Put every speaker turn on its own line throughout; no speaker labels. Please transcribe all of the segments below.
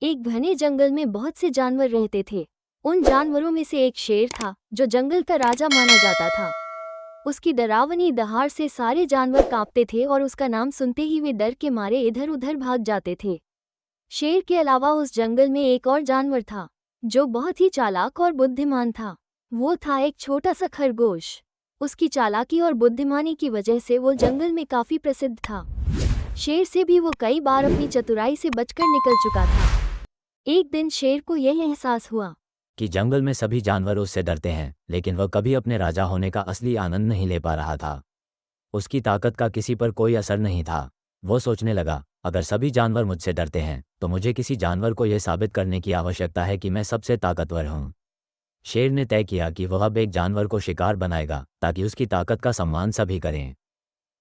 एक घने जंगल में बहुत से जानवर रहते थे। उन जानवरों में से एक शेर था जो जंगल का राजा माना जाता था। उसकी डरावनी दहाड़ से सारे जानवर कांपते थे और उसका नाम सुनते ही वे डर के मारे इधर उधर भाग जाते थे। शेर के अलावा उस जंगल में एक और जानवर था जो बहुत ही चालाक और बुद्धिमान था। वो था एक छोटा सा खरगोश। उसकी चालाकी और बुद्धिमानी की वजह से वो जंगल में काफी प्रसिद्ध था। शेर से भी वो कई बार अपनी चतुराई से बचकर निकल चुका था। एक दिन शेर को यह एहसास हुआ
कि जंगल में सभी जानवर उससे डरते हैं, लेकिन वह कभी अपने राजा होने का असली आनंद नहीं ले पा रहा था। उसकी ताकत का किसी पर कोई असर नहीं था। वो सोचने लगा, अगर सभी जानवर मुझसे डरते हैं तो मुझे किसी जानवर को यह साबित करने की आवश्यकता है कि मैं सबसे ताकतवर हूँ। शेर ने तय किया कि वह अब एक जानवर को शिकार बनाएगा ताकि उसकी ताकत का सम्मान सभी करें।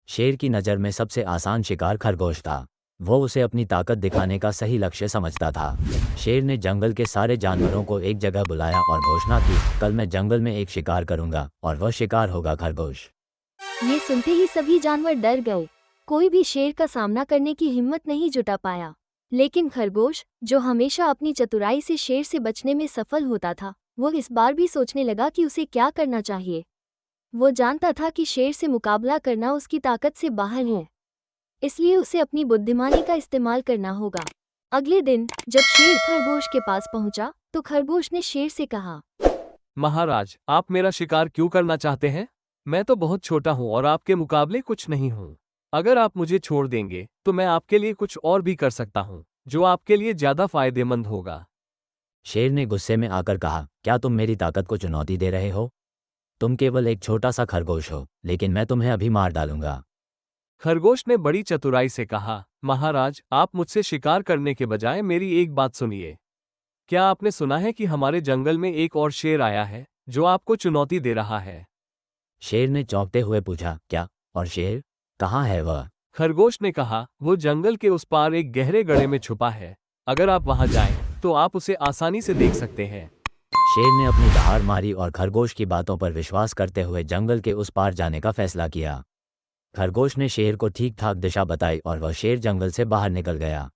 शेर की नज़र में सबसे आसान शिकार खरगोश था। वो उसे अपनी ताकत दिखाने का सही लक्ष्य समझता था। शेर ने जंगल के सारे जानवरों को एक जगह बुलाया और घोषणा की, कल मैं जंगल में एक शिकार करूंगा और वह शिकार होगा खरगोश।
ये सुनते ही सभी जानवर डर गए। कोई भी शेर का सामना करने की हिम्मत नहीं जुटा पाया। लेकिन खरगोश, जो हमेशा अपनी चतुराई से शेर से बचने में सफल होता था, वो इस बार भी सोचने लगा कि उसे क्या करना चाहिए। वो जानता था कि शेर से मुकाबला करना उसकी ताकत से बाहर है, इसलिए उसे अपनी बुद्धिमानी का इस्तेमाल करना होगा। अगले दिन जब शेर खरगोश के पास पहुंचा तो खरगोश ने शेर से कहा,
महाराज, आप मेरा शिकार क्यों करना चाहते हैं? मैं तो बहुत छोटा हूँ और आपके मुकाबले कुछ नहीं हूँ। अगर आप मुझे छोड़ देंगे तो मैं आपके लिए कुछ और भी कर सकता हूँ जो आपके लिए ज्यादा फायदेमंद होगा।
शेर ने गुस्से में आकर कहा, क्या तुम मेरी ताकत को चुनौती दे रहे हो? तुम केवल एक छोटा सा खरगोश हो, लेकिन मैं तुम्हें अभी मार डालूंगा।
खरगोश ने बड़ी चतुराई से कहा, महाराज, आप मुझसे शिकार करने के बजाय मेरी एक बात सुनिए। क्या आपने सुना है कि हमारे जंगल में एक और शेर आया है जो आपको चुनौती दे रहा है?
शेर ने चौंकते हुए पूछा, क्या? और शेर? कहाँ है वह?
खरगोश ने कहा, वो जंगल के उस पार एक गहरे गड्ढे में छुपा है। अगर आप वहां जाएं तो आप उसे आसानी से देख सकते हैं।
शेर ने अपनी दहाड़ मारी और खरगोश की बातों पर विश्वास करते हुए जंगल के उस पार जाने का फैसला किया। खरगोश ने शेर को ठीक ठाक दिशा बताई और वह शेर जंगल से बाहर निकल गया।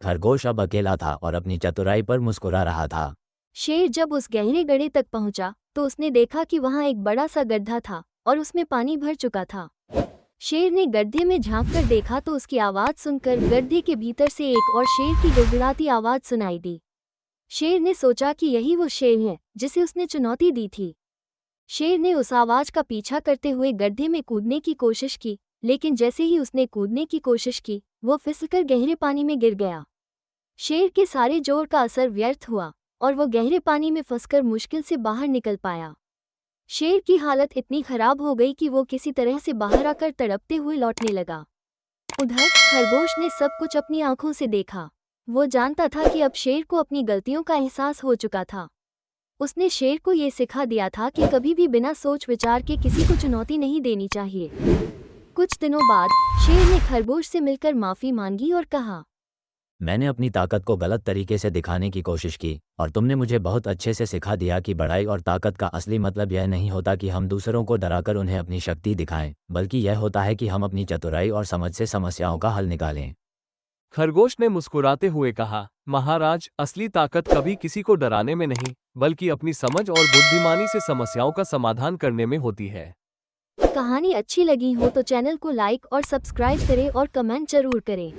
खरगोश अब अकेला था और अपनी चतुराई पर मुस्कुरा रहा था।
शेर जब उस गहरे गड्ढे तक पहुंचा तो उसने देखा कि वहां एक बड़ा सा गड्ढा था और उसमें पानी भर चुका था। शेर ने गड्ढे में झांककर देखा तो उसकी आवाज सुनकर गड्ढे के भीतर से एक और शेर की गिड़गिड़ाती आवाज सुनाई दी। शेर ने सोचा कि यही वो शेर है जिसे उसने चुनौती दी थी। शेर ने उस आवाज का पीछा करते हुए गड्ढे में कूदने की कोशिश की, लेकिन जैसे ही उसने कूदने की कोशिश की, वो फिसलकर गहरे पानी में गिर गया। शेर के सारे जोर का असर व्यर्थ हुआ और वो गहरे पानी में फंसकर मुश्किल से बाहर निकल पाया। शेर की हालत इतनी खराब हो गई कि वो किसी तरह से बाहर आकर तड़पते हुए लौटने लगा। उधर खरगोश ने सब कुछ अपनी आंखों से देखा। वो जानता था कि अब शेर को अपनी गलतियों का एहसास हो चुका था। उसने शेर को ये सिखा दिया था कि कभी भी बिना सोच विचार के किसी को चुनौती नहीं देनी चाहिए। कुछ दिनों बाद शेर ने खरगोश से मिलकर माफी मांगी और कहा,
मैंने अपनी ताकत को गलत तरीके से दिखाने की कोशिश की और तुमने मुझे बहुत अच्छे से सिखा दिया कि बड़ाई और ताकत का असली मतलब यह नहीं होता कि हम दूसरों को डराकर उन्हें अपनी शक्ति दिखाएं, बल्कि यह होता है कि हम अपनी चतुराई और समझ से समस्याओं का हल निकालें।
खरगोश ने मुस्कुराते हुए कहा, महाराज, असली ताकत कभी किसी को डराने में नहीं, बल्कि अपनी समझ और बुद्धिमानी से समस्याओं का समाधान करने में होती है।
कहानी अच्छी लगी हो तो चैनल को लाइक और सब्सक्राइब करें और कमेंट जरूर करें।